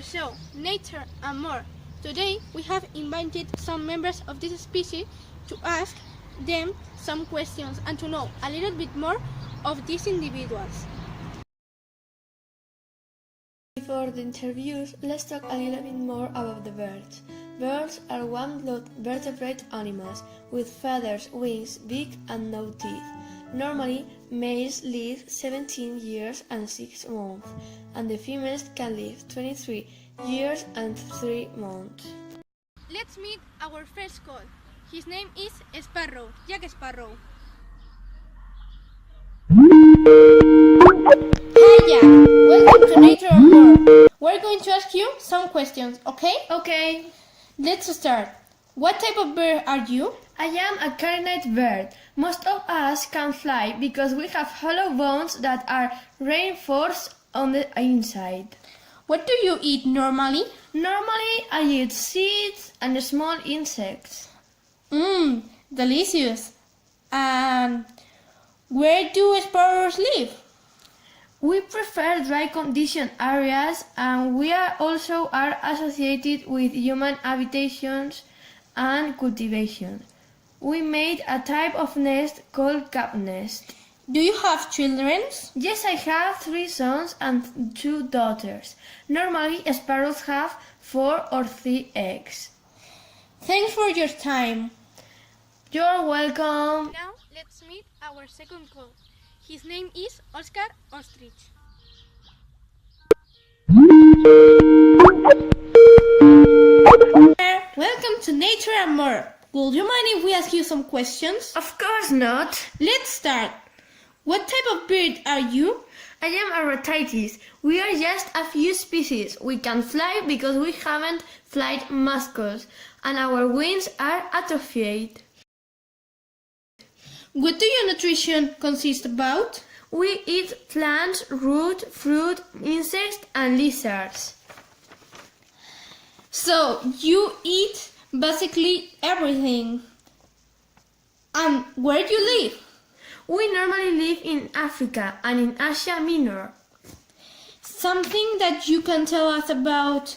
show, Nature and More. Today we have invited some members of this species to ask them some questions and to know a little bit more of these individuals. Before the interviews, let's talk a little bit more about the birds. Birds are one-blood vertebrate animals with feathers, wings, beak and no teeth. Normally, males live 17 years and 6 months, and the females can live 23 years and 3 months. Let's meet our first call. His name is Sparrow, Jack Sparrow. Hi Jack, welcome to Nature and More. We're going to ask you some questions, okay? Okay. Let's start. What type of bird are you? I am a carnate bird. Most of us can fly because we have hollow bones that are reinforced on the inside. What do you eat normally? Normally, I eat seeds and small insects. Delicious. And where do sparrows live? We prefer dry condition areas, and we are also associated with human habitations and cultivation. We made a type of nest called cap nest. Do you have children? Yes, I have 3 sons and 2 daughters. Normally, sparrows have 4 or 3 eggs. Thanks for your time. You're welcome. Now let's meet our second call. His name is Oscar Ostrich. Welcome to Nature and More. Would you mind if we ask you some questions? Of course not. Let's start. What type of bird are you? I am a retitis. We are just a few species. We can fly because we haven't flight muscles, and our wings are atrophied. What do your nutrition consist about? We eat plants, root, fruit, insects, and lizards. So you eat basically everything. And where do you live? We normally live in Africa and in Asia Minor. Something that you can tell us about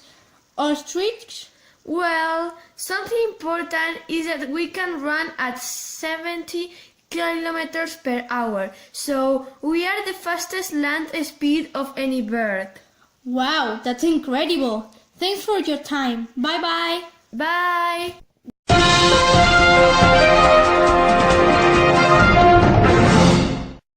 ostrich? Well, something important is that we can run at 70 kilometers per hour, so we are the fastest land speed of any bird. Wow, that's incredible. Thanks for your time. Bye-bye. Bye!